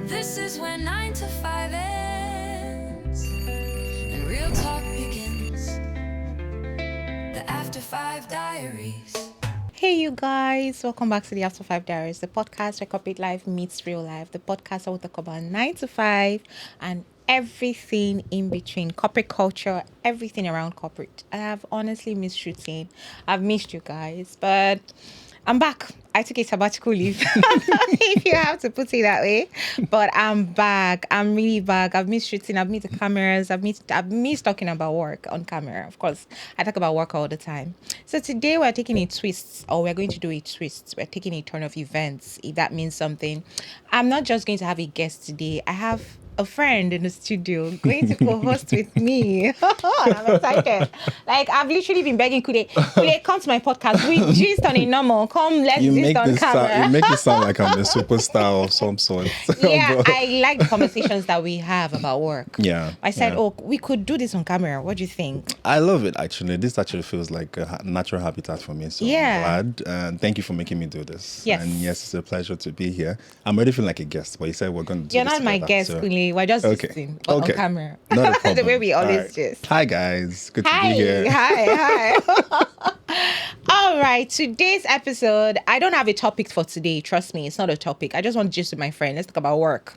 This is when 9 to 5 ends and real talk begins. The After 5 Diaries. Hey, you guys, welcome back to the After 5 Diaries, the podcast where corporate life meets real life, the podcast I will talk about 9 to 5 and everything in between, corporate culture, everything around corporate. I have honestly missed shooting. I've missed you guys, but I'm back. I took a sabbatical leave, if you have to put it that way. But I'm back. I'm really back. I've missed shooting. I've missed the cameras. I've missed talking about work on camera. Of course, I talk about work all the time. So today we're taking a twist, or we're going to do a twist. We're taking a turn of events, if that means something. I'm not just going to have a guest today. I have a friend in the studio going to co-host with me. I'm excited. Like, I've literally been begging Kude, come to my podcast. We gist on a normal. Come, let's gist on camera. You make it sound like I'm a superstar of some sort. Yeah, I like the conversations that we have about work. Yeah. I said, we could do this on camera. What do you think? I love it, actually. This actually feels like a natural habitat for me. So Yeah. I'm glad. Thank you for making me do this. Yes. And yes, it's a pleasure to be here. I'm already feeling like a guest, but you said we're going to do You're this not my together, guest, so- Kule. We're just gisting on camera. Not a problem. The way we always All right. gist. Hi, guys. Good to Hi, be here. hi. All right, today's episode, I don't have a topic for today. Trust me, it's not a topic. I just want to gist with my friend. Let's talk about work.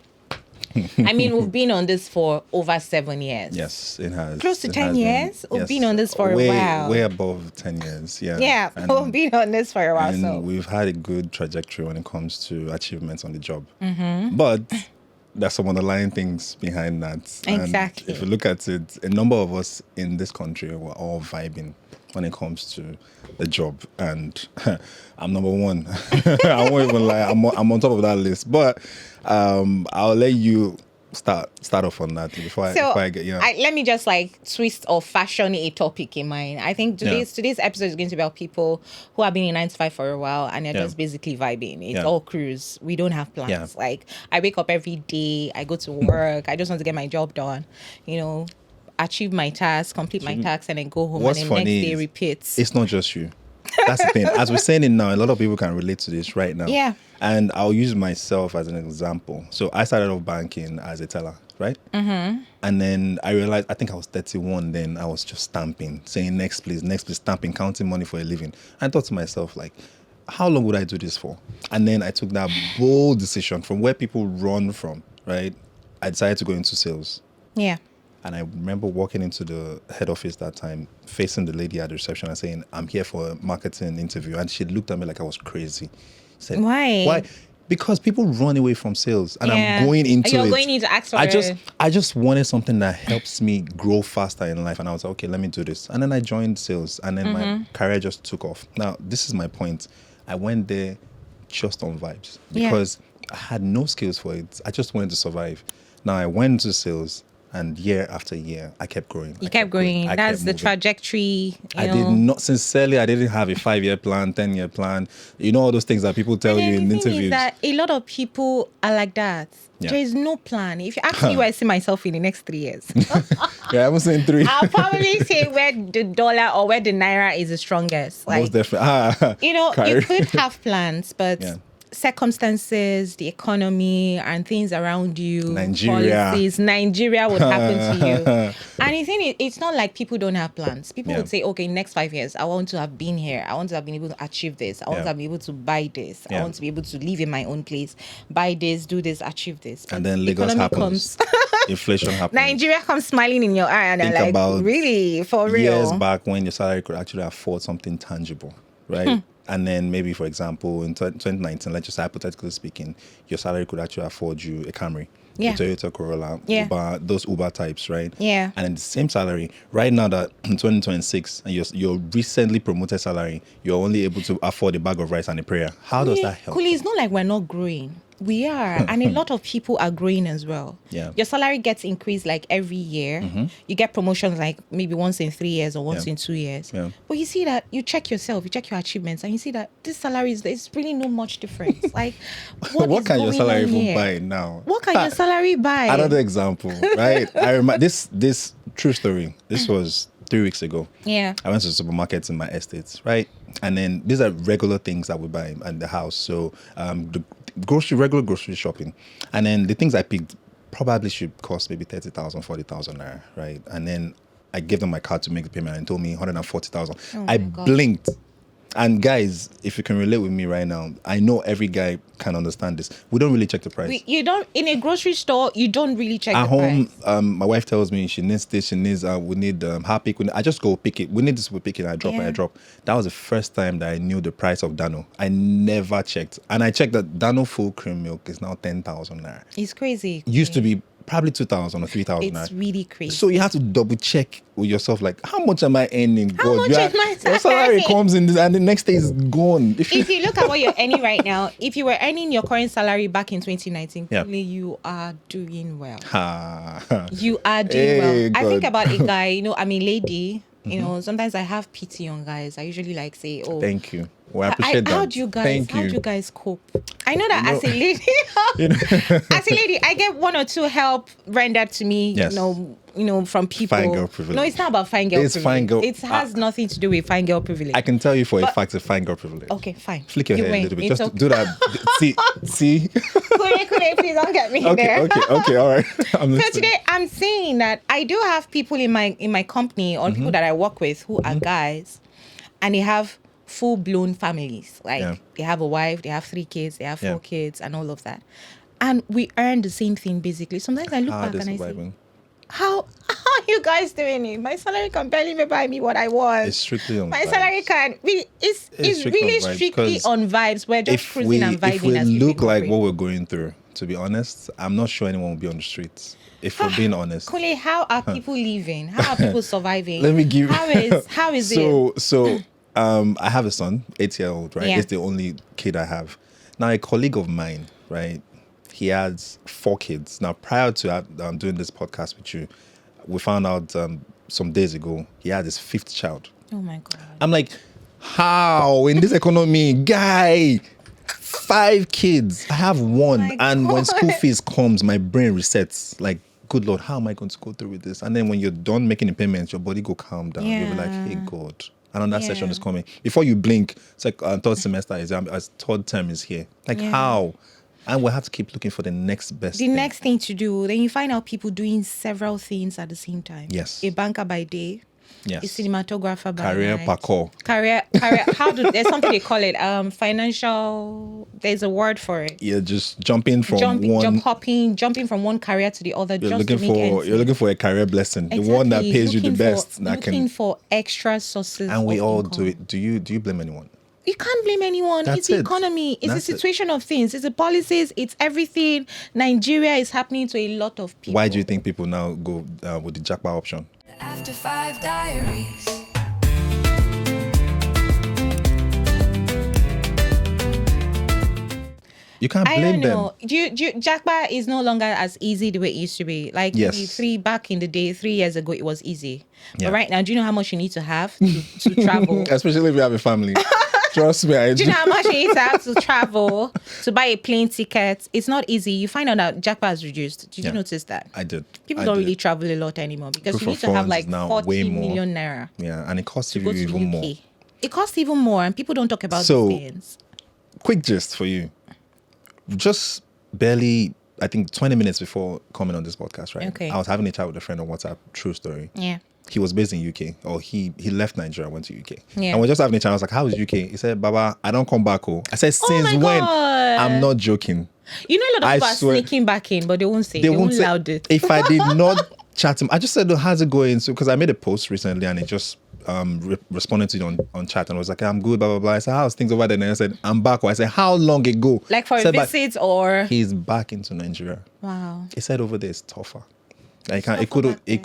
I mean, we've been on this for over 7 years. Yes, it has. Close to It 10 has years? We've been on this for a while. Way above 10 years, yeah. Yeah, And- we've been on this for a while. and So we've had a good trajectory when it comes to achievements on the job. Mm-hmm. But there's some underlying things behind that. And Exactly. if you look at it, a number of us in this country were all vibing when it comes to the job. And I'm number one. I won't even lie. I'm on top of that list. But I'll let you start off on that before I get, let me just like twist or fashion a topic in mind. I think today's episode is going to be about people who have been in 9 to 5 for a while and they're just basically vibing. It's all cruise. We don't have plans. Yeah. Like, I wake up every day, I go to work, I just want to get my job done, achieve my task, complete my task, and then go home. What's and then funny next day is repeats. It's not just you. That's the thing. As we're saying it now, a lot of people can relate to this right now. Yeah. And I'll use myself as an example. So I started off banking as a teller, right? Mm-hmm. And then I realized, I think I was 31 then. I was just stamping, saying next please, stamping, counting money for a living. I thought to myself, like, how long would I do this for? And then I took that bold decision from where people run from, right? I decided to go into sales. Yeah. And I remember walking into the head office that time, facing the lady at the reception and saying, I'm here for a marketing interview. And she looked at me like I was crazy. Said, Why? Why? Because people run away from sales. And I'm going into You're it. going into ask for I just wanted something that helps me grow faster in life. And I was like, okay, let me do this. And then I joined sales. And then my career just took off. Now, this is my point. I went there just on vibes. Because I had no skills for it. I just wanted to survive. Now, I went to sales. And year after year, I kept growing. You kept growing. I That's kept the moving. trajectory. I did not, sincerely, I didn't have a 5-year plan, 10-year plan. You know all those things that people tell you in the thing interviews. is that a lot of people are like that. Yeah. There is no plan. If you ask me where I see myself in the next 3 years, Yeah, I was saying 3. I'll probably say where the dollar or where the naira is the strongest. Like, Most definitely. you Kyrie. could have plans, but Yeah. circumstances, the economy, and things around you, Nigeria. policies, Nigeria would happen to you. And the thing is, it's not like people don't have plans. People would say, okay, next 5 years, I want to have been here. I want to have been able to achieve this. I want to have been able to buy this. I want to be able to live in my own place, buy this, do this, achieve this. But And then Lagos economy happens. Inflation happens. Nigeria comes smiling in your eye and Think they're like, about really? For real? Years back when your salary could actually afford something tangible, right? And then maybe, for example, in 2019, let's just say, hypothetically speaking, your salary could actually afford you a Camry, Yeah. a Toyota Corolla, Yeah. Uber, those Uber types, right? Yeah. And then the same salary, right now that in 2026, and your recently promoted salary, you're only able to afford a bag of rice and a prayer. How does that help? Kuli, it's not like we're not growing. We are. And a lot of people are growing as well. Yeah. Your salary gets increased like every year. You get promotions like maybe once in 3 years or once in 2 years. Yeah. But you see that you check yourself, you check your achievements, and you see that this salary is really not much difference. Like, What is can your going salary on even here? buy now? What can your salary buy? Another example, right? I remember this true story. This was 3 weeks ago. Yeah. I went to the supermarkets in my estates, right? And then these are regular things that we buy at the house. So regular grocery shopping. And then the things I picked probably should cost maybe 30,000, 40,000 naira, right? And then I gave them my card to make the payment and told me 140,000. I God. blinked. And guys, if you can relate with me right now, I know every guy can understand this. We don't really check the price. You don't, in a grocery store, you don't really check At the home, price. my wife tells me she needs this, she needs, we need Harpic. I just go pick it. We need this, we pick it, I drop, Yeah. I drop. That was the first time that I knew the price of Dano. I never checked. And I checked that Dano full cream milk is now 10,000 naira. It's crazy. Used to be probably 2,000 or 3,000 naira. It's really crazy. So you have to double check with yourself, like, how much am I earning? How much is my your salary salary? comes in this, and the next day is gone. If you look at what you're earning right now, if you were earning your current salary back in 2019, Yeah. clearly you are doing well. Ha. You are doing Hey, well. I think God. about a guy, I'm a lady. Sometimes I have pity on guys. I usually say, oh, Thank you. Well, I appreciate that. how do you guys Thank how do you guys cope? I know that as a lady, as a lady, I get one or two help rendered to me, Yes. from people. Fine girl privilege. No, it's not about fine girl It's privilege. fine girl- It has nothing to do with fine girl privilege. I can tell you for a fact, it's fine girl privilege. Okay, fine. Flick your You hair win. a little bit. It's Just okay. do that. See? Kule, please don't get me Okay, there. okay, all right. I'm So listening. today I'm saying that I do have people in my company or Mm-hmm. people that I work with who are guys, and they have full-blown families. Like Yeah. they have a wife, they have 3 kids, they have 4 Yeah. kids, and all of that. And we earn the same thing basically. Sometimes I look How back they're and I say, surviving. how are you guys doing it? My salary can barely even buy me what I want. It's strictly on My vibes. salary can really it's strictly really on vibes, strictly 'cause on vibes. We're just cruising and vibing if we as we look like operate. what we're going through, to be honest, I'm not sure anyone will be on the streets. If we're being honest. Kule, how are people living? How are people surviving? Let me give how is it? So I have a son, 8-year-old, right? Yeah. It's the only kid I have. Now a colleague of mine, right? He has 4 kids. Now prior to doing this podcast with you, we found out some days ago he had his 5th child. Oh my god. I'm like, how in this economy, guy? 5 kids. I have 1, My and when God. school fees comes, my brain resets. Like, good Lord, how am I going to go through with this? And then when you're done making the payments, your body go calm down. You'll be like, hey God, another session Yeah. is coming. Before you blink, it's like third semester is third term is here. Like Yeah. how? And we'll have to keep looking for the next best The thing. next thing to do, then you find out people doing several things at the same time. Yes. A banker by day, Yes. a cinematographer by Career night. parkour. Career. There's something they call it. Financial. There's a word for it. You're just jumping from one. Jumping from one career to the other. You're just looking to make ends for meet. looking for a career blessing, the one that Exactly. pays you the Looking best. For, That looking can, for extra sources. and we of all income. do it. Do you blame anyone? You can't blame anyone. That's It's the it. economy. It's That's the it. situation of things. It's the policies. It's everything. Nigeria is happening to a lot of people. Why do you think people now go with the jackpot option? The After 5 Diaries. You can't I blame don't know. them. Jackpot is no longer as easy the way it used to be. Like Yes. maybe back in the day, 3 years ago, it was easy. Yeah. But right now, do you know how much you need to have to travel? Especially if you have a family. Trust me, I Do you know how much you need to have to travel to buy a plane ticket? It's not easy. You find out that jackpot has reduced. Did Yeah. you notice that? I did. People I don't did. really travel a lot anymore because Proof you need of to have funds like is now 40 way more. million naira Yeah, and it costs to you go to even UK. more. It costs even more, and people don't talk about So- these things. Quick gist for you. Just barely, I think 20 minutes before coming on this podcast, right? Okay. I was having a chat with a friend on WhatsApp. True story. Yeah. He was based in UK, or he left Nigeria, went to UK. Yeah. And we're just having a chat. I was like, how is UK? He said, Baba, I don't come back. Oh. I said, since my when? God. I'm not joking. You know, a lot of I people are swear- sneaking back in, but they won't say. They won't say- loud it. If I did not chat him, I just said, oh, how's it going? So, because I made a post recently and it just responded to it on chat and I was like, I'm good, blah, blah, blah. I said, how's things over there? And I said, I'm back. Or I said, how long ago? Like for I a said, "But visit or... he's back into Nigeria. Wow. He said over there it's tougher. Like tougher it couldn't, back there. it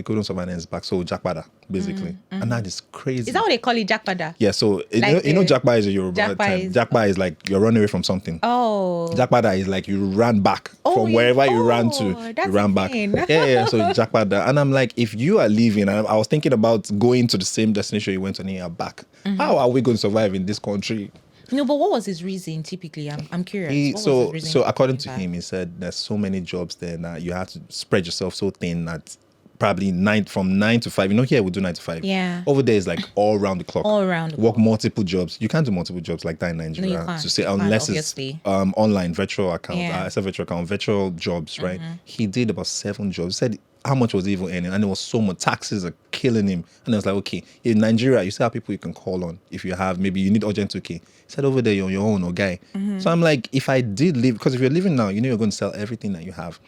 couldn't survive his back. So jackpada, basically, and that is crazy. Is that what they call it, jackpada? Yeah. So Like you know, the- jackpot is a Yoruba Jackpot term. is- Jackpot is like you're running away from something. Oh. Jackpada is like you ran back Oh, from you- wherever you ran oh, to. that's You ran back. insane. Yeah. So jackpada, and I'm like, if you are leaving, and I was thinking about going to the same destination you went to, and you're back. Mm-hmm. How are we going to survive in this country? No, but what was his reason typically? I'm curious. He, What was so his reason so for according coming to back? him, he said there's so many jobs there that you have to spread yourself so thin that probably from 9 to 5. Here we do 9 to 5. Yeah. Over there is like all around the clock. All around the Work clock. multiple jobs. You can't do multiple jobs like that in Nigeria. can't. To say You can't, unless obviously. it's online virtual account. Yeah. I said virtual account, virtual jobs, right? He did about 7 jobs. He said how much was he even earning, and it was so much. Taxes are killing him, and I was like, okay, in Nigeria, you still have people you can call on if you have maybe you need urgent 2K. He said over there you're on your own, or guy. So I'm like, if I did leave, because if you're leaving now, you're going to sell everything that you have,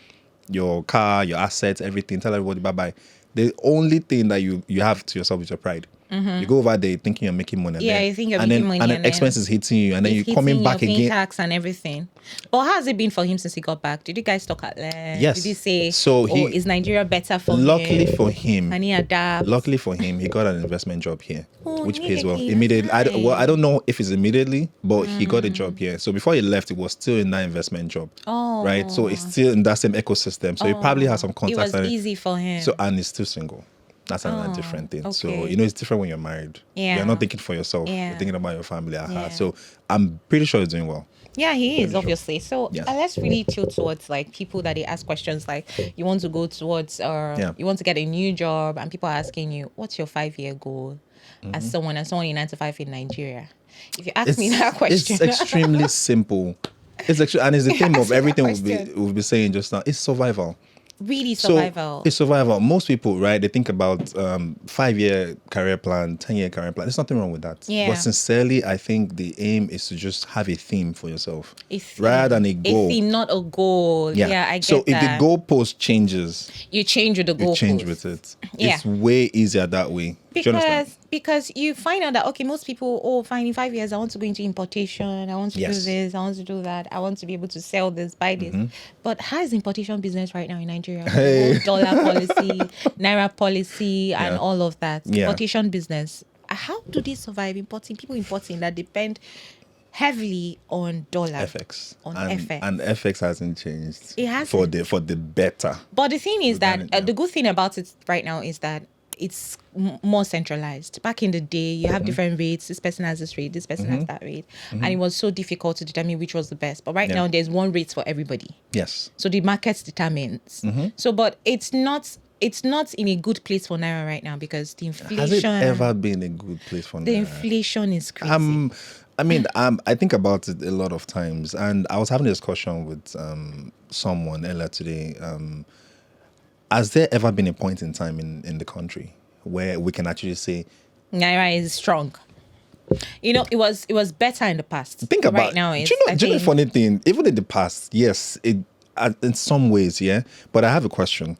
your car, your assets, everything. Tell everybody bye bye. The only thing that you have to yourself is your pride. You go over there thinking you're making money. Yeah, you think you're making money, and then expenses hitting you, and then you're coming back paying again. tax and everything. But how has it been for him since he got back? Did you guys talk at length? Yes. Did you say, So is Nigeria better for him? Luckily for him, And he adapt. Luckily for him, he got an investment job here, which pays well. Immediately, Immediately. nice. I don't know if it's immediately, but he got a job here. So before he left, he was still in that investment job. Oh. Right. So it's still in that same ecosystem. So he probably has some It contacts. was easy for him. So and he's still single. That's another different thing. So okay. it's different when you're married. Yeah. You're not thinking for yourself. Yeah. You're thinking about your family. Yeah. So I'm pretty sure he's doing well. Yeah, he is, sure. obviously. So Yes. let's really tilt towards like people that they ask questions like, you want to go towards you want to get a new job, and people are asking you, what's your 5-year goal as someone in 9 to 5 in Nigeria? If you ask me that question, It's extremely simple. It's actually, and it's the theme of Answer that everything question. we'll be saying just now. It's survival. really survival. So it's survival. Most people, right? They think about 5-year career plan, 10-year career plan. There's nothing wrong with that. Yeah. But sincerely, I think the aim is to just have a theme for yourself, A theme. rather than a goal. A theme, not a goal. Yeah, I get so if that. the goalpost changes, You change with the you goalpost. change with it. Yeah. It's way easier that way. Do you understand? Because you find out that, okay, most people, fine, in 5 years I want to go into importation, I want to do Yes. this, I want to do that, I want to be able to sell this, buy this. But how is importation business right now in Nigeria? Hey. The whole dollar policy, naira policy, and Yeah. all of that. Yeah. Importation business. How do they survive people importing that depend heavily on dollar? FX. On and, FX. And FX hasn't changed. It hasn't. For the better. But the thing is that yeah. the good thing about it right now is that it's more centralized. Back in the day, you have different rates. This person has this rate, this person has that rate. And it was so difficult to determine which was the best. But right Yeah. now, there's one rate for everybody. Yes. So the market determines. So, but it's not in a good place for Naira right now because the inflation... Has it ever been a good place for The Naira? inflation is crazy. I think about it a lot of times, and I was having a discussion with someone earlier today. Has there ever been a point in time in the country where we can actually say, Naira is strong. You know, it was better in the past. think about right now. Do you know the funny thing? Even in the past, yes, it in some ways, yeah. But I have a question.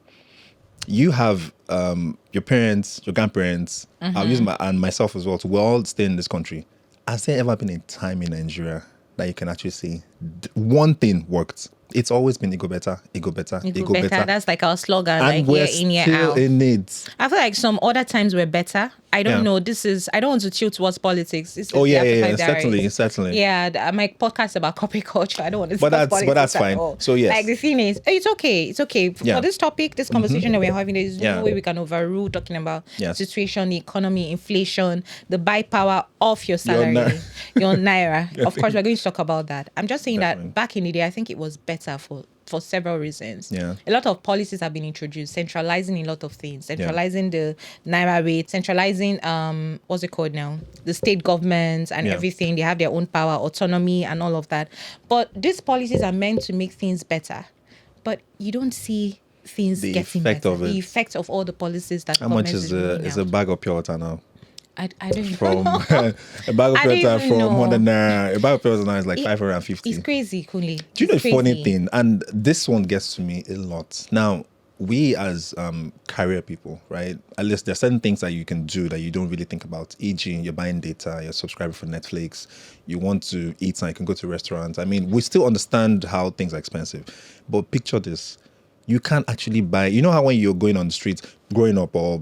You have your parents, your grandparents. I'll use myself as well. So we're all staying in this country. Has there ever been a time in Nigeria that you can actually say one thing worked? It's always been it go better. That's like our slogan, And like we're year in, year still out. in it. I feel like some other times were better. I don't Yeah. know. I don't want to tilt towards politics. This is Oh the yeah, After Five Diaries. certainly. Yeah, my podcast about corporate culture. I don't want to But discuss that's- but politics that's at fine. all. So, yes. like the thing is, it's okay. Yeah. For this topic, this conversation that we're having. There's Yeah. no way we can overrule talking about Yes. situation, the economy, inflation, the buy power of your salary, naira. your naira. Of course, we're going to talk about that. I'm just saying Definitely. that back in the day, I think it was better for several reasons. Yeah. A lot of policies have been introduced, centralizing a lot of things, centralizing the naira rate, centralizing what's it called now? The state governments and Yeah. everything. They have their own power, autonomy, and all of that. But these policies are meant to make things better. But you don't see things The getting effect better. of it. The effect of all the policies that How much government is rolling a out. bag of pure water now? I don't From know. a bag of I pure don't water even from know. 100 naira. A bag of pure water now is like 550. It's crazy, Kunle. Do you know It's the funny crazy. thing? And this one gets to me a lot. Now, we as career people, right? At least there are certain things that you can do that you don't really think about. E.g., you're buying data, you're subscribing for Netflix, you want to eat and you can go to restaurants. I mean, we still understand how things are expensive. But picture this. You can't actually buy, you know how when you're going on the streets, growing up or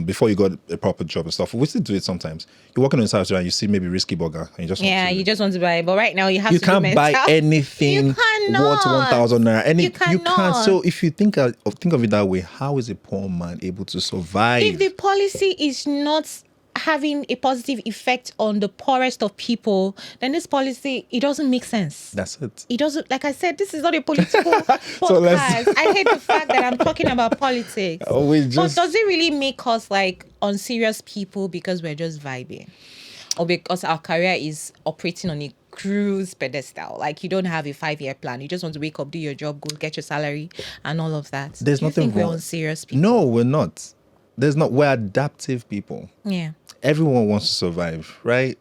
before you got a proper job and stuff, we still do it sometimes. You're walking on the side of the road and you see maybe Risky Burger and you just want Yeah, to, you just want to buy it. But right now you have you to can't be buy mental. anything You cannot. worth 1,000 naira. You cannot. can't. So if you think of it that way, how is a poor man able to survive? If the policy is not having a positive effect on the poorest of people, then this policy, it doesn't make sense. That's it. It doesn't, like I said, this is not a political So podcast. I hate the fact that I'm talking about politics. We But does it really make us like unserious people because we're just vibing? Or because our career is operating on a cruise pedestal? Like you don't have a 5-year plan. You just want to wake up, do your job, go get your salary and all of that. There's Do you nothing think we're wrong. unserious people? No, we're not. We're adaptive people. Yeah. Everyone wants to survive, right?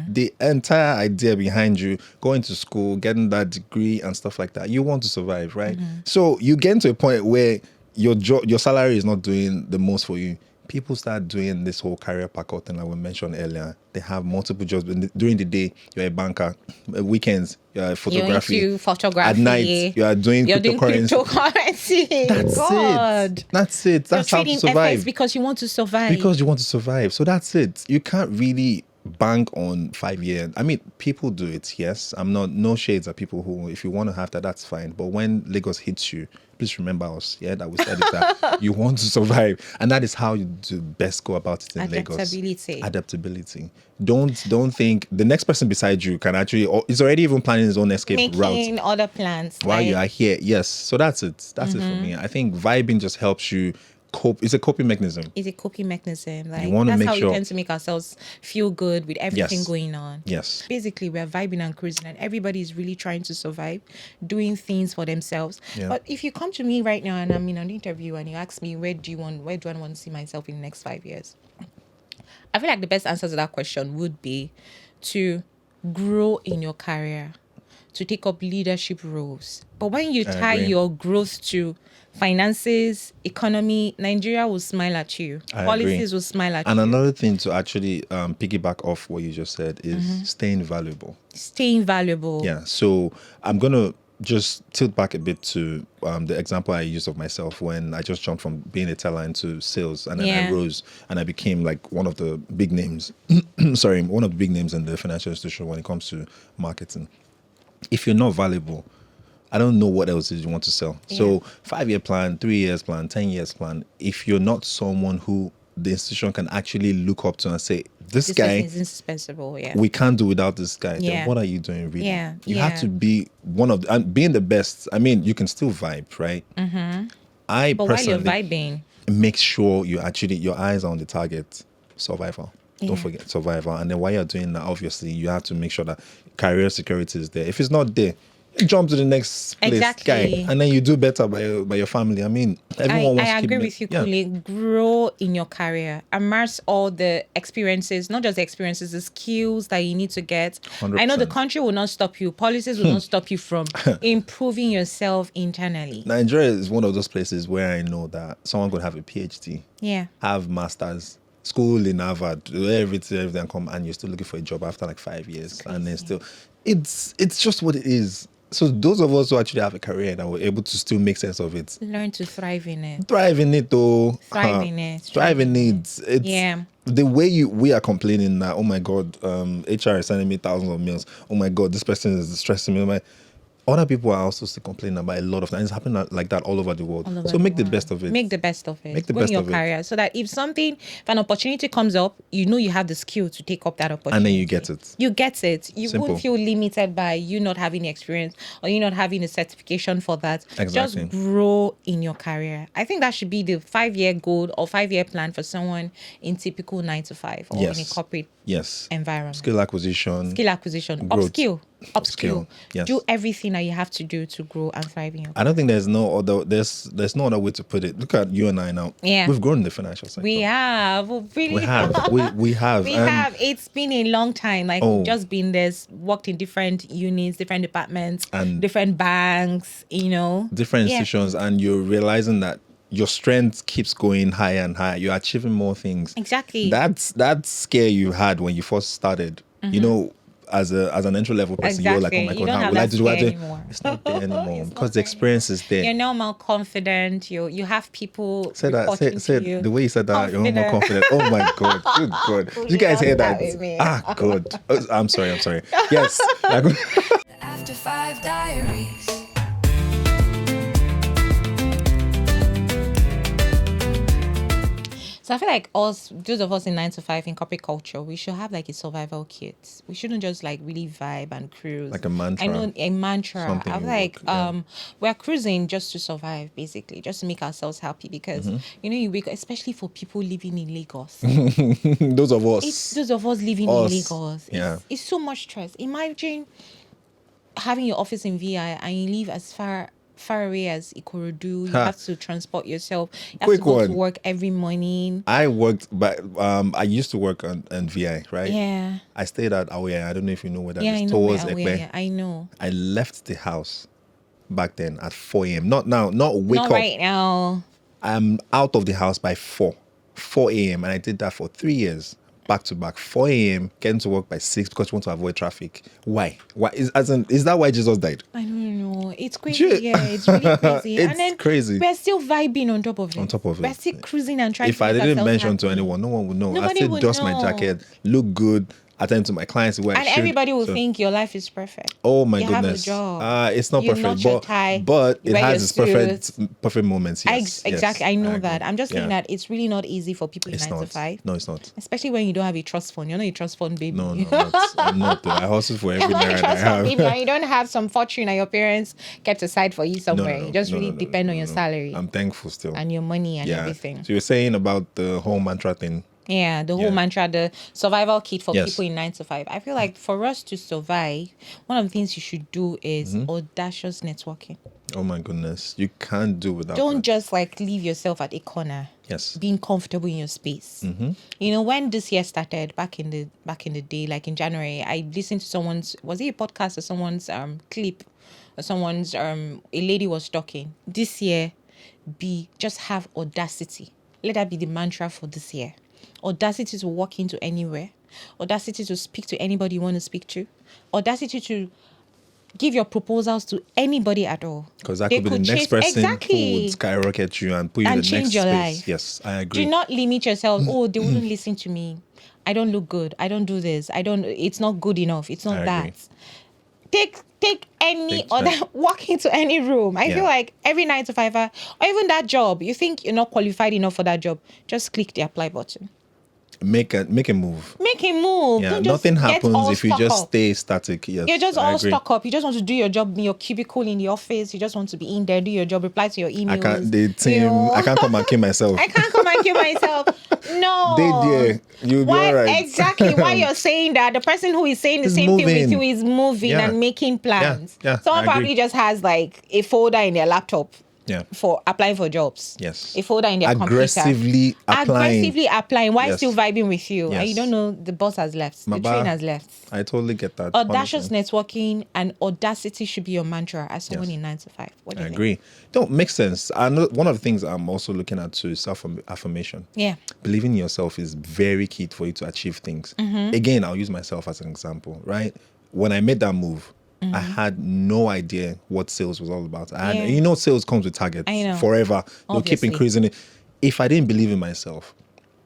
The entire idea behind you going to school, getting that degree and stuff like that, you want to survive, right? So you get to a point where your salary is not doing the most for you. People start doing this whole career pack-out thing like we mentioned earlier. They have multiple jobs. During the day, you're a banker. Weekends, you're photography. You're into photography. At night, you're doing cryptocurrency. That's God. it. That's it. That's You're how to trading survive. FX because you want to survive. Because you want to survive. So that's it. You can't really bank on 5 years. I mean, people do it, yes. No shades at people who, if you want to have that, that's fine. But when Lagos hits you, please remember us, that we said it, that you want to survive. And that is how you do best go about it in Lagos. Adaptability. Don't think the next person beside you can actually, or is already even planning his own escape route. Making other plans. While you are here. Yes. So that's it. That's it for me. I think vibing just helps you cope. It's a coping mechanism. It's a coping mechanism. Like, You want to that's make how sure- we tend to make ourselves feel good with everything Yes. going on. Yes. Basically, we're vibing and cruising, and everybody is really trying to survive, doing things for themselves. Yeah. But if you come to me right now and I'm in an interview and you ask me, where do I want to see myself in the next 5 years? I feel like the best answer to that question would be to grow in your career, to take up leadership roles. But when you tie agree. your growth to finances, economy, Nigeria will smile at you. I Policies agree. will smile at And you. another thing to actually piggyback off what you just said is staying valuable. Staying valuable. Yeah. So I'm going to just tilt back a bit to the example I used of myself when I just jumped from being a teller into sales, and then I Yeah. rose and I became like one of the big names. One of the big names in the financial institution when it comes to marketing. If you're not valuable, I don't know what else you want to sell. So 5-year plan, 3 years plan, 10 years plan. If you're not someone who the institution can actually look up to and say, this This guy, person is indispensable. Yeah. we can't do without this guy. Yeah. Then what are you doing really? Yeah, You yeah. have to be one of and being the best. I mean, you can still vibe, right? I But while you're personally vibing, make sure you actually your eyes are on the target. Survival. Don't forget survival. And then while you're doing that, obviously you have to make sure that career security is there. If it's not there, you jump to the next place, Exactly. guy, and then you do better by your family. I mean, everyone wants I to keep agree with you, yeah. Kule. Grow in your career. Immerse all the experiences, not just the experiences, the skills that you need to get. 100%. I know the country will not stop you. Policies will not stop you from improving yourself internally. Nigeria is one of those places where I know that someone could have a PhD, Yeah. have masters, school in Harvard, do everything come, and you're still looking for a job after like 5 years, and then still, it's just what it is. So those of us who actually have a career and were able to still make sense of it, Learn to thrive in it. thrive in it though. Thrive in it. Thrive in it. It's Yeah. the way we are complaining that, oh my God, HR is sending me thousands of mails. Oh my God, this person is stressing me. Other people are also still complaining about a lot of things. It's happening like that all over the world. All over So the make the world. best of it. Make the best of it. Make the Go in best your of it. career, so that if an opportunity comes up, you know you have the skill to take up that opportunity. And then you get it. You get it. You Simple. won't feel limited by you not having the experience or you not having a certification for that. Exactly. Just grow in your career. I think that should be the 5-year goal or 5-year plan for someone in typical 9 to 5 or in a Yes. corporate Yes. environment. Skill acquisition. Skill acquisition, Growth. upskill. Yes. Do everything that you have to do to grow and thrive in your. I don't think there's no other way to put it. Look at you and I now. Yeah. We've grown in the financial sector. We have. We really We have. We have. We And have. It's been a long time. Like Oh. we've just been there, worked in different units, different departments, And- different banks. different Yeah. institutions, and you're realizing that your strength keeps going higher and higher. You're achieving more things. Exactly. That scare you had when you first started, as an entry level person, you're like, oh my Exactly. God, You don't how have will I that do what I scare do? anymore. It's not there anymore It's because not the experience is there. You're now more confident. You have people Say reporting to you. the way you said that, you're more confident. Oh my God, good God. You guys hear that? with me. God. Oh, I'm sorry. Yes. The After 5 Diaries. So I feel like those of us in 9 to 5 in corporate culture, we should have like a survival kit. We shouldn't just like really vibe and cruise. Like a mantra. I know a mantra. Something I'm you like, would, yeah. we're cruising just to survive, basically, just to make ourselves happy. Because you wake, especially for people living in Lagos, Those of us. it's those of us living in Lagos. Yeah. It's so much stress. Imagine having your office in VI and you live as far away as Ikorodu. You have to transport yourself. You have Quick to go to one. work every morning. I worked, but I used to work on VI, right? Yeah. I stayed at Aoya. I don't know if you know where that is. Yeah, I know. Towards where, Ekpe. yeah, I know. I left the house back then at 4 a.m. Not now, not wake Not up. right now. I'm out of the house by 4 a.m. and I did that for 3 years. Back to back, 4 a.m., getting to work by 6 because you want to avoid traffic. Why? Is that why Jesus died? I don't know. It's crazy. Yeah, it's really crazy. It's and then crazy. We're still vibing on top of it. On top of it. We're still cruising and trying If to I make didn't ourselves mention to happy. anyone, no one would know. I Nobody still would dust my know. jacket, look good, attend to my clients where I And should. everybody will So- think your life is perfect. Oh my you goodness! have a job. It's not You perfect, notch your tie, but you it wear has your its suit. perfect moments. Yes, Exactly. I know that. agree. I'm just saying Yeah. that it's really not easy for people in It's 9 to not. 5. No, it's not. Especially when you don't have a trust fund. You're not a trust fund baby. No, I'm not. I'm not. Though. I hustle for every You're not a naira that I trust fund baby, have. and you don't have some fortune and your parents kept aside for you somewhere. You just really depend on your salary I'm thankful still. and your money and everything. So you're saying about the whole mantra thing. Yeah, the whole Yeah. mantra, the survival kit for Yes. people in 9 to 5. I feel like for us to survive, one of the things you should do is audacious networking. Oh my goodness, you can't do without. Don't that. just like leave yourself at a corner. Yes. Being comfortable in your space. You know, when this year started back in the day, like in January, I listened to someone's, was it a podcast or someone's clip or someone's a lady was talking. This year, just have audacity. Let that be the mantra for this year. Audacity to walk into anywhere. Audacity to speak to anybody you want to speak to. Audacity to give your proposals to anybody at all. Because that They could be the next chase- person who Exactly. would skyrocket you and put you And in the change next your space. life. Yes, I agree. Do not limit yourself. Oh, they wouldn't listen to me. I don't look good. I don't do this. It's not good enough. It's not I that. agree. Take any Take other, that. walk into any room. I Yeah. feel like every 9 to 5, or even that job, you think you're not qualified enough for that job, just click the apply button. Make a move. Make a move. Yeah, Don't just nothing get happens all if you stuck just up. stay static. Yes, You're just I all agree. stuck up. You just want to do your job in your cubicle in the office. You just want to be in there, do your job, reply to your emails. I can't. The team. you know? I can't come and kill myself. I can't come and kill myself. No. They there. You'll be Why alright. exactly? Why you're saying that? The person who is saying the Is same thing with moving. you is moving Yeah. and making plans. Yeah, Someone I agree. probably just has like a folder in their laptop Yeah. for applying for jobs. Yes. A folder in their Aggressively computer. applying. Aggressively applying. Why Yes. still vibing with you? And you Yes. don't know the boss has left. The Maba, train has left. I totally get that. Audacious honestly. networking and audacity should be your mantra as someone Yes. in 9 to 5. What do I you think? agree. Don't make sense. I know one of the things I'm also looking at too is self-affirmation. Yeah. Believing in yourself is very key for you to achieve things. Mm-hmm. Again, I'll use myself as an example, right? When I made that move, I had no idea what sales was all about. Yeah. You know, sales comes with targets I know. forever. They'll keep Obviously. increasing it. If I didn't believe in myself,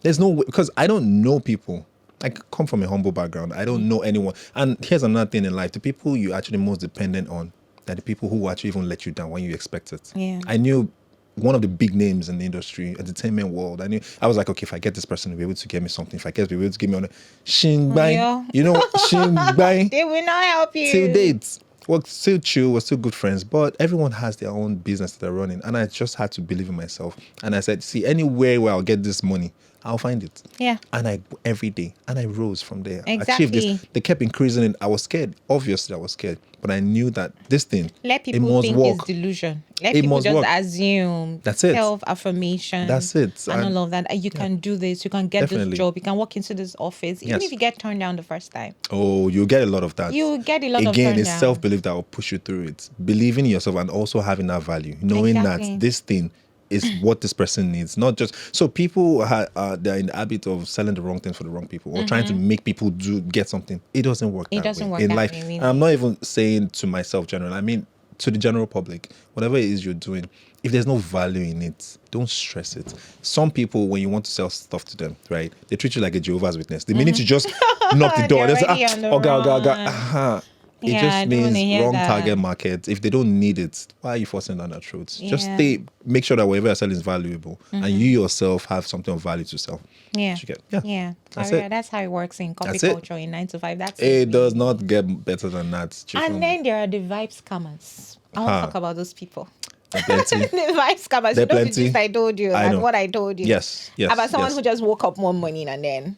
there's no way, because I don't know people. I come from a humble background. I don't know anyone. And here's another thing in life. The people you're actually most dependent on are the people who actually even let you down when you expect it. Yeah. I knew one of the big names in the industry, entertainment world. I was like, okay, if I get this person to be able to get me something, if I get to be able to give me on a Shinbai, Yeah. you know, Shinbai, They will not help you. till date. We're still chill, we're still good friends, but everyone has their own business that they're running. And I just had to believe in myself. And I said, see, anywhere where I'll get this money, I'll find it. Yeah. And every day, and I rose from there. Exactly. Achieved this. They kept increasing it. I was scared. Obviously, I was scared. But I knew that this thing, Let it people must think work. it's delusion. Let It people must just work. assume. That's it. Self-affirmation. That's it. And And- all of that. You can do this. You can get Definitely. this job. You can walk into this office. Even Yes. if you get turned down the first time. Oh, you get a lot of that. You get a lot of Again, turn it's down. self-belief that will push you through it. Believing in yourself and also having that value. Knowing Exactly. that this thing is what this person needs. Not just... So people, they're in the habit of selling the wrong things for the wrong people or trying to make people get something. It doesn't work that way. doesn't work in that life. way, really. I'm not even saying to myself generally. I mean, to the general public, whatever it is you're doing, if there's no value in it, don't stress it. Some people, when you want to sell stuff to them, right, they treat you like a Jehovah's Witness. The minute you just knock the door, They're they say, already on the Oga. run. Aha. It Yeah, I just don't wanna means hear wrong that. target market. If they don't need it, why are you forcing down their throats? Just Yeah. make sure that whatever you're selling is valuable, and you yourself have something of value to sell. Yeah. You get- yeah. Yeah. That's Career, it. that's how it works in copy That's it. culture in 9 to 5. That's It does really- not get better than that. And then there are the vibe scammers. I want to Huh. talk about those people. There are plenty. The vibe scammers. There You know the plenty. gist I told you. I Like know. what I told you. Yes, yes, About someone yes. who just woke up one morning and then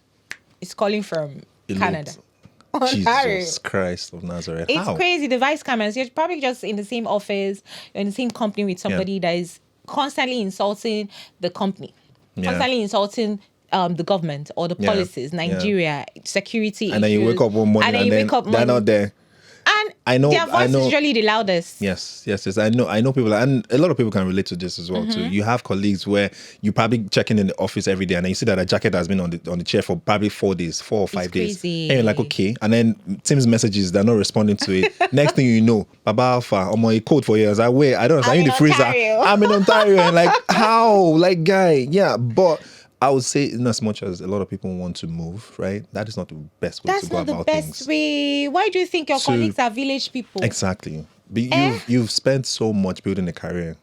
is calling from Eloped. Canada. Ontario. Jesus Christ of Nazareth. It's How? crazy. The vice scammers. You're probably just in the same office, you're in the same company with somebody that is constantly insulting the company, Yeah. constantly insulting the government or the Yeah. policies, Nigeria, security. And then you wake up one morning and then they're not there. And I know- their I voice know. is usually the loudest. Yes. I know people, and a lot of people can relate to this as well too. Mm-hmm. You have colleagues where you probably check in the office every day, and then you see that a jacket has been on the chair for probably 4 days, 4 or 5 days, crazy. and you're like, okay. And then Tim's messages, they're not responding to it. Next thing you know, Baba Alpha, I'm on a code for years. I wait, I don't know. I'm I'm in in the freezer. Ontario. I'm in Ontario, and like how, like guy, yeah, but. I would say, in as much as a lot of people want to move, right? That is not the best way That's to go not the about best things. way. Why do you think your So- colleagues are village people? Exactly. But Eh? you've spent so much building a career.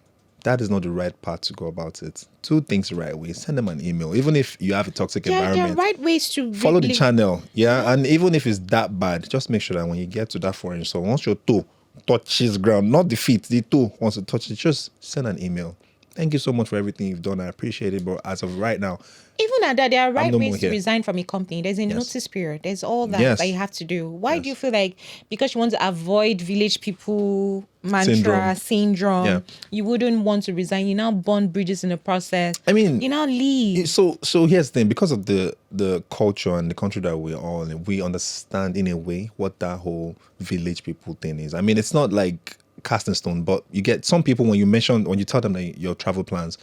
That is not the right path to go about it. Do things the right way. Send them an email. Even if you have a toxic There are environment, right ways to follow the live- channel. Yeah. And even if it's that bad, just make sure that when you get to that 4-inch, so once your toe touches ground, not the feet, the toe wants to touch it, just send an email. Thank you so much for everything you've done. I appreciate it. But as of right now, Even at that, there are right no more ways to here. resign from a company. There's a Yes. notice period. There's all that Yes. that you have to do. Why do Yes. you feel like because you want to avoid village people mantra syndrome, Yeah. you wouldn't want to resign? You now burn bridges in the process. I mean, you now leave. So here's the thing, because of the culture and the country that we're all in, we understand in a way what that whole village people thing is. I mean, it's not like cast in stone, but you get some people when you tell them that your travel plans,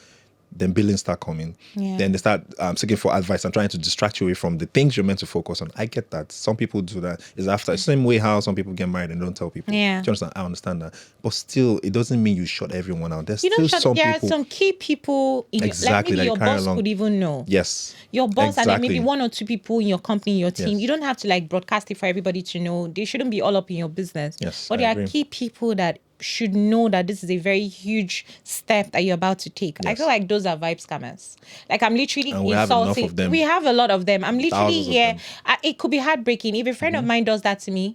then billings start coming. Yeah. Then they start seeking for advice and trying to distract you away from the things you're meant to focus on. I get that. Some people do that. It's after same way how some people get married and don't tell people. Yeah. Do you understand? I understand that. But still, it doesn't mean you shut everyone out. There's You still don't shut. some There people. are some key people in Exactly, like maybe that your carry boss along. could even know. Yes. Your boss and then maybe Exactly. 1 or 2 people in your company, in your team. Yes. You don't have to like broadcast it for everybody to know. They shouldn't be all up in your business. Yes, But I there agree. are key people that should know that this is a very huge step that you're about to take. I Yes. feel like those are vibe scammers. Like I'm literally And we have enough insulting. of them. We have a lot of them. I'm literally Thousands of here. them. Mm-hmm. It could be heartbreaking. If a friend of mine does that to me,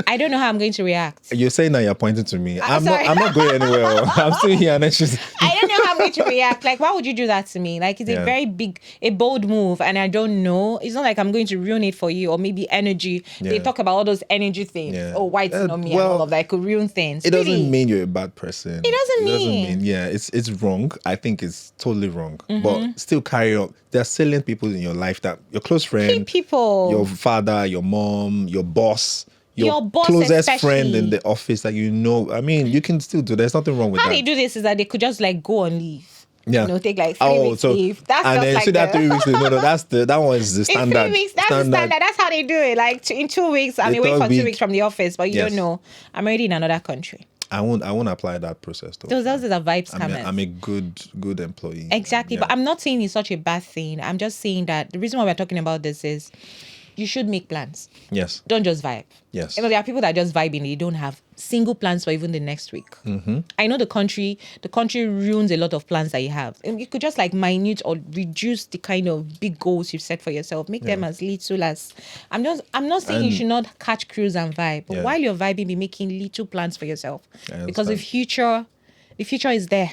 I don't know how I'm going to react. You're saying that you're pointing to me. I'm sorry. not going anywhere. I'm still here, and then she's. I don't know how I'm going to react. Like, why would you do that to me? Like, it's Yeah. a very big, a bold move, and I don't know. It's not like I'm going to ruin it for you, or maybe energy. They Yeah. talk about all those energy things. Yeah. Oh, white on me and well, all of that. It could ruin things. It doesn't Really? mean you're a bad person. It doesn't mean. Yeah, it's wrong. I think it's totally wrong. Mm-hmm. But still carry on. There are salient people in your life that your close Key friend, people. your father, your mom, your boss, Your boss closest especially. friend in the office that you know. I mean, you can still do. There's nothing wrong with How that. they do this is that they could just like go on leave. Yeah. You know, take like 3 weeks leave. That's and just then like see that the- 3 weeks leave. No, that one is the In standard. 3 weeks, that's the standard. That's how they do it. Like in 2 weeks, I'm The away for third 2 week- weeks from the office, but you Yes. don't know. I'm already in another country. I won't apply that process though. Those are the vibes I'm scammers. a good employee. Exactly. Yeah. But I'm not saying it's such a bad thing. I'm just saying that the reason why we're talking about this is you should make plans. Yes. Don't just vibe. Yes. You know, there are people that just vibe and they don't have single plans for even the next week. Mm-hmm. I know the country ruins a lot of plans that you have. And you could just like minute or reduce the kind of big goals you've set for yourself. Make them as little as I'm not saying you And- should not catch cruise and vibe, but Yeah. while you're vibing, be making little plans for yourself. I Because the understand. future is there.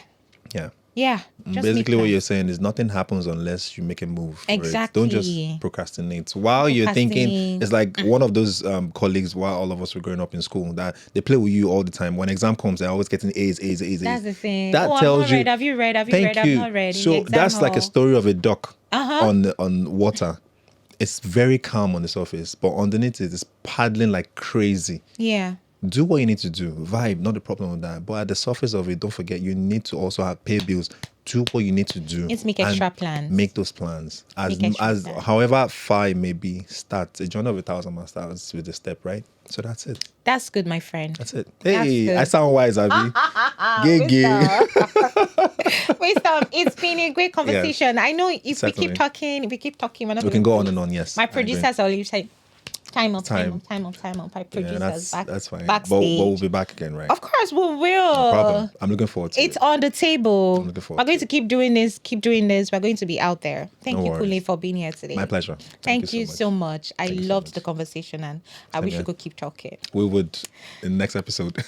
Yeah. Yeah. Just make Basically, what plans. you're saying is nothing happens unless you make a move. for it. Don't just Exactly. procrastinate. While you're thinking, Procrastinate. it's like one of those colleagues while all of us were growing up in school that they play with you all the time. When exam comes, they're always getting A's. That's the thing. That I'm tells not you. read. Have you read? Have you Thank read? you. I'm not read. In the So exam that's like a hall. story of a duck Uh-huh. on water. It's very calm on the surface, but underneath it is paddling like crazy. Yeah. Do what you need to do. Vibe, not the problem with that. But at the surface of it, don't forget you need to also have pay bills. Do what you need to do. Let's make and extra plans. Make those plans. Make extra plans. However far it may be, start. A journey of 1,000 miles starts with a step, right? So that's it. That's good, my friend. That's it. That's Hey, good. I sound wise, Abby. Gay, gay. Wisdom, it's been a great conversation. I know if Certainly. we keep talking, we're not We gonna can go on finish. and on, yes. My I agree. producers always say, Time up. Time. My Yeah, producers that's fine. But backstage. we'll be back again, right? Of course, we will. No problem. I'm looking forward to It's it. on the table. I'm looking forward We're going to to keep doing this. We're going to be out there. Thank No you, worries. Kule, for being here today. My pleasure. Thank you so much. I Thank you so loved much. the conversation, and I wish we here. could keep talking. We would in the next episode.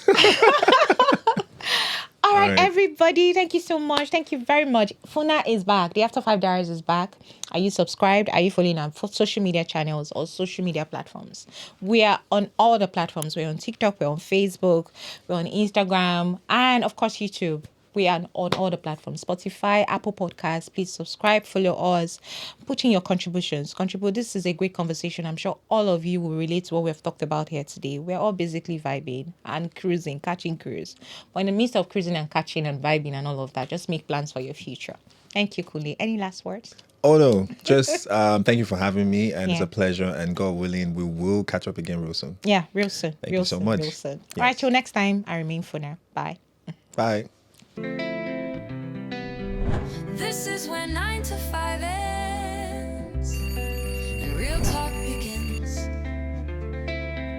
All right, right. everybody. Thank you so much. Thank you very much. Funa is back. The After 5 Diaries is back. Are you subscribed? Are you following our social media channels or social media platforms? We are on all the platforms. We're on TikTok. We're on Facebook. We're on Instagram. And, of course, YouTube. We are on all the platforms. Spotify, Apple Podcasts. Please subscribe, follow us. Put in your contributions. Contribute. This is a great conversation. I'm sure all of you will relate to what we've talked about here today. We're all basically vibing and cruising, catching cruise. But in the midst of cruising and catching and vibing and all of that, just make plans for your future. Thank you, Kuli. Any last words? Oh no, just thank you for having me, and it's Yeah. a pleasure. And God willing, we will catch up again real soon. Yeah, real soon. Thank you so much. Real soon. Yes. All right, till next time, I remain Funa. Bye. Bye. This is where 9 to 5 ends and real talk begins.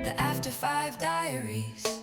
The After 5 Diaries.